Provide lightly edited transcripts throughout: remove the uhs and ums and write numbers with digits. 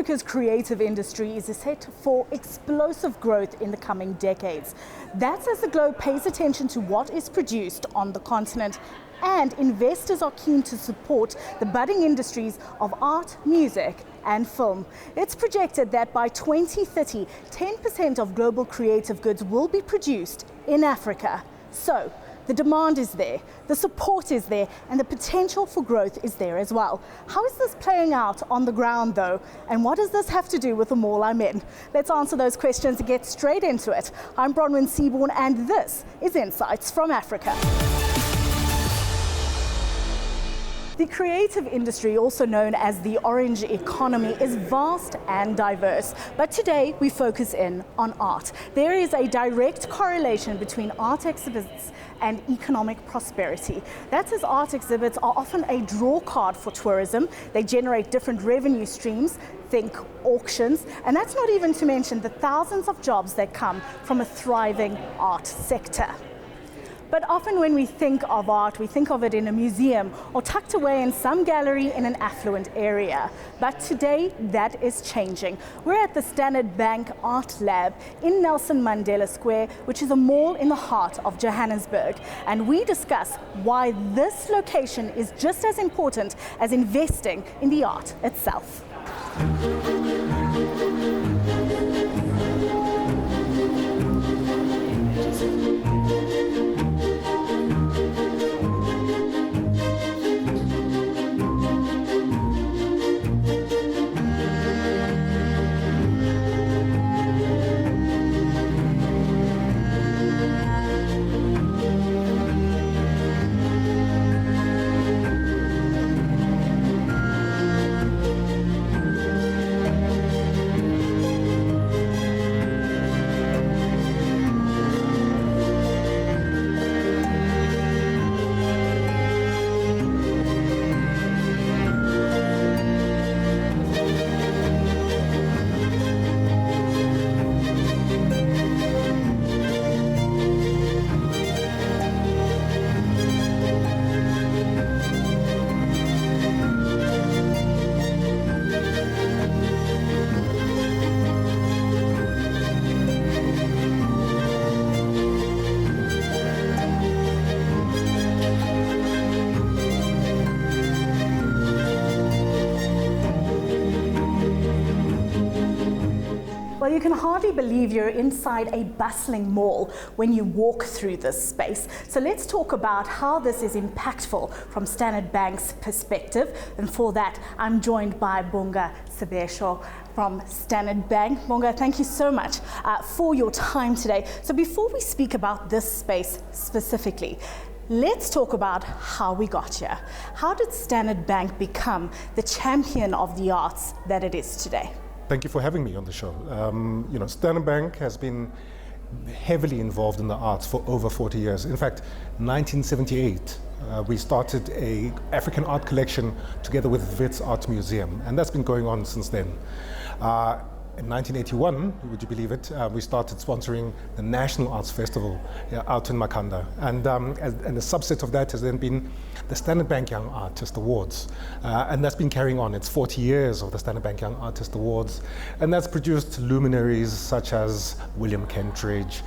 Africa's creative industry is set for explosive growth in the coming decades. That's as the globe pays attention to what is produced on the continent, and investors are keen to support the budding industries of art, music and film. It's projected that by 2030, 10% of global creative goods will be produced in Africa. So, the demand is there, the support is there, and the potential for growth is there as well. How is this playing out on the ground though? And what does this have to do with the mall I'm in? Let's answer those questions and get straight into it. I'm Bronwyn Seaborn and this is Insights from Africa. The creative industry, also known as the orange economy, is vast and diverse. But today we focus in on art. There is a direct correlation between art exhibits and economic prosperity. That's as art exhibits are often a draw card for tourism. They generate different revenue streams, think auctions, and that's not even to mention the thousands of jobs that come from a thriving art sector. But often when we think of art, we think of it in a museum or tucked away in some gallery in an affluent area. But today, that is changing. We're at the Standard Bank Art Lab in Nelson Mandela Square, which is a mall in the heart of Johannesburg. And we discuss why this location is just as important as investing in the art itself. Well, you can hardly believe you're inside a bustling mall when you walk through this space. So let's talk about how this is impactful from Standard Bank's perspective. And for that, I'm joined by Bonga Sebesho from Standard Bank. Bonga, thank you so much for your time today. So before we speak about this space specifically, let's talk about how we got here. How did Standard Bank become the champion of the arts that it is today? Thank you for having me on the show. Standard Bank has been heavily involved in the arts for over 40 years. In fact, 1978, we started an African art collection together with Wits Art Museum, and that's been going on since then. In 1981, would you believe it, we started sponsoring the National Arts Festival out in Makanda. And a subset of that has then been the Standard Bank Young Artist Awards. And that's been carrying on. It's 40 years of the Standard Bank Young Artist Awards. And that's produced luminaries such as William Kentridge,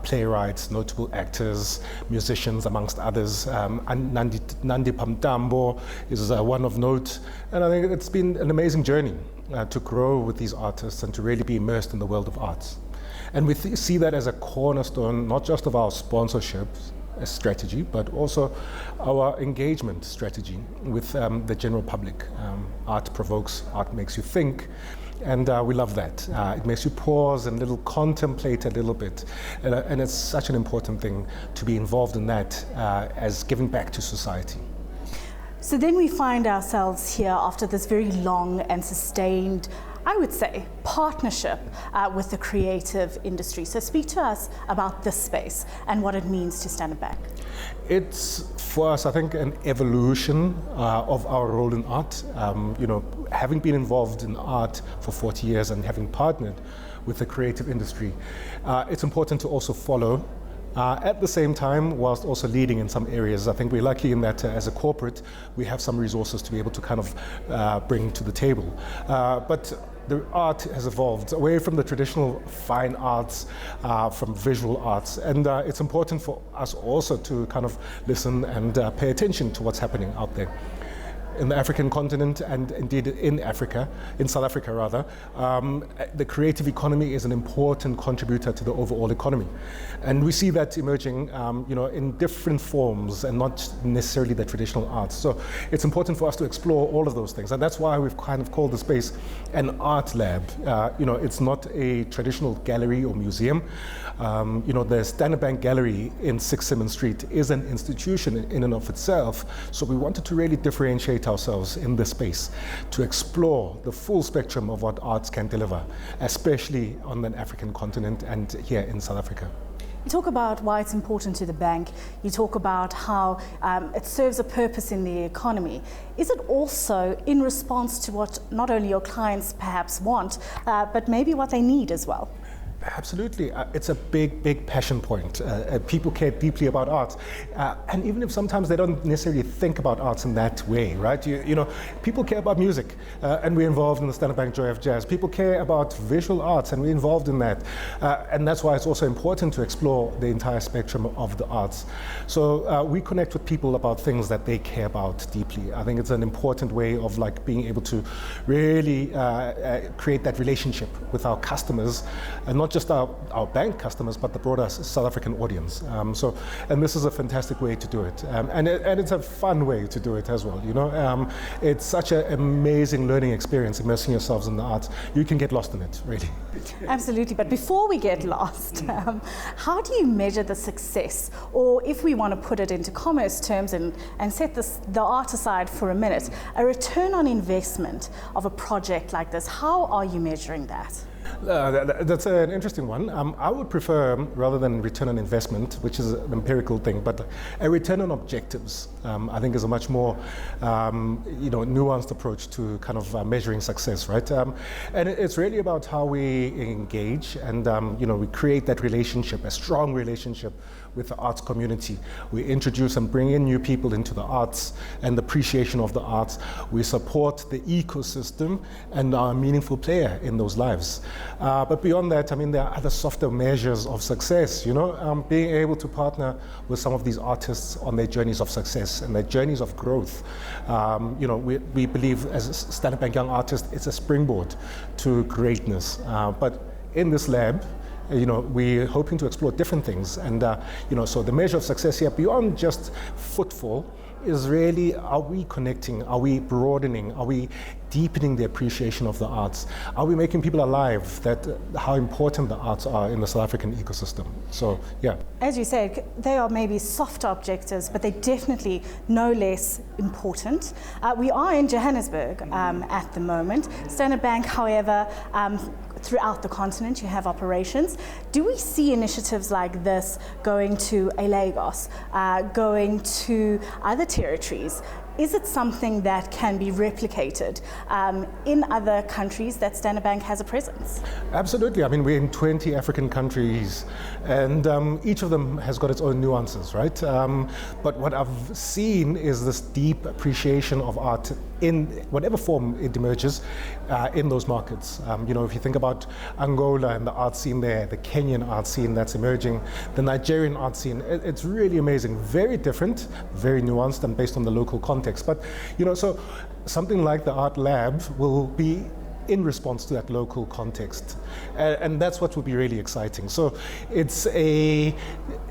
playwrights, notable actors, musicians, amongst others. And Nandi Pamtambo is one of note. And I think it's been an amazing journey. To grow with these artists and to really be immersed in the world of arts. And we see that as a cornerstone, not just of our sponsorship strategy, but also our engagement strategy with the general public. Art provokes, art makes you think, and we love that. It makes you pause and contemplate a little bit. And it's such an important thing to be involved in that as giving back to society. So then we find ourselves here after this very long and sustained, I would say, partnership with the creative industry. So speak to us about this space and what it means to Standard Bank. It's, for us, I think, an evolution of our role in art. Having been involved in art for 40 years and having partnered with the creative industry, it's important to also follow at the same time, whilst also leading in some areas. I think we're lucky in that as a corporate, we have some resources to be able to kind of bring to the table. But the art has evolved away from the traditional fine arts, from visual arts, and it's important for us also to kind of listen and pay attention to what's happening out there in the African continent, and indeed in Africa, in South Africa rather. The creative economy is an important contributor to the overall economy. And we see that emerging in different forms and not necessarily the traditional arts. So it's important for us to explore all of those things. And that's why we've kind of called the space an art lab. It's not a traditional gallery or museum. The Standard Bank Gallery in 6 Simmons Street is an institution in and of itself. So we wanted to really differentiate ourselves in this space to explore the full spectrum of what arts can deliver, especially on the African continent and here in South Africa. You talk about why it's important to the bank. You talk about how it serves a purpose in the economy. Is it also in response to what not only your clients perhaps want, but maybe what they need as well? Absolutely. It's a big passion point. People care deeply about arts. And even if sometimes they don't necessarily think about arts in that way, right? People care about music, and we're involved in the Standard Bank Joy of Jazz. People care about visual arts, and we're involved in that. And that's why it's also important to explore the entire spectrum of the arts. So we connect with people about things that they care about deeply. I think it's an important way of being able to really create that relationship with our customers, and not just our bank customers, but the broader South African audience. And this is a fantastic way to do it. And it's a fun way to do it as well. It's such an amazing learning experience, immersing yourselves in the arts. You can get lost in it, really. Absolutely. But before we get lost, how do you measure the success? Or if we want to put it into commerce terms and set the art aside for a minute, a return on investment of a project like this, how are you measuring that? That's an interesting one. I would prefer, rather than return on investment, which is an empirical thing, but a return on objectives, I think is a much more nuanced approach to kind of measuring success, right? And it's really about how we engage and we create that relationship, a strong relationship with the arts community. We introduce and bring in new people into the arts and the appreciation of the arts. We support the ecosystem and are a meaningful player in those lives. But beyond that, there are other softer measures of success, being able to partner with some of these artists on their journeys of success and their journeys of growth. We believe as Standard Bank Young Artists, it's a springboard to greatness. But in this lab, we're hoping to explore different things. And, so the measure of success here, beyond just footfall, is really, are we connecting? Are we broadening? Are we deepening the appreciation of the arts? Are we making people alive that how important the arts are in the South African ecosystem? So, yeah. As you said, they are maybe softer objectives, but they're definitely no less important. We are in Johannesburg at the moment. Standard Bank, however, throughout the continent, you have operations. Do we see initiatives like this going to a Lagos, going to other territories? Is it something that can be replicated in other countries that Standard Bank has a presence? Absolutely. We're in 20 African countries, and each of them has got its own nuances, right? But what I've seen is this deep appreciation of art in whatever form it emerges in those markets. If you think about Angola and the art scene there, the Kenyan art scene that's emerging, the Nigerian art scene, it's really amazing. Very different, very nuanced, and based on the local context. But, so something like the Art Lab will be in response to that local context. And that's what will be really exciting. So it's a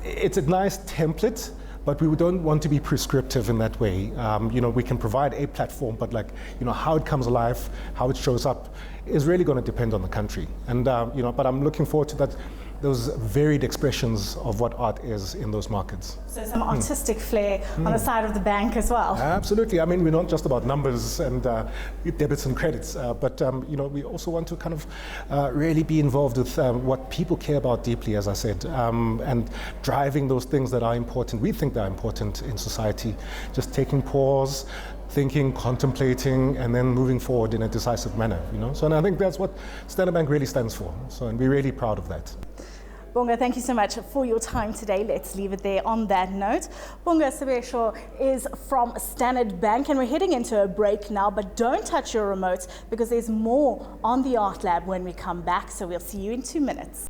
nice template, but we don't want to be prescriptive in that way. We can provide a platform, but how it comes alive, how it shows up is really going to depend on the country. And, but I'm looking forward to that, those varied expressions of what art is in those markets. So some artistic flair on the side of the bank as well. Absolutely. We're not just about numbers and debits and credits, but we also want to kind of really be involved with what people care about deeply, as I said, and driving those things that are important. We think they're important in society. Just taking pause, thinking, contemplating, and then moving forward in a decisive manner. So, and I think that's what Standard Bank really stands for. So, and we're really proud of that. Bonga, thank you so much for your time today. Let's leave it there on that note. Bonga Sebesho is from Standard Bank, and we're heading into a break now, but don't touch your remote because there's more on the Art Lab when we come back, so we'll see you in 2 minutes.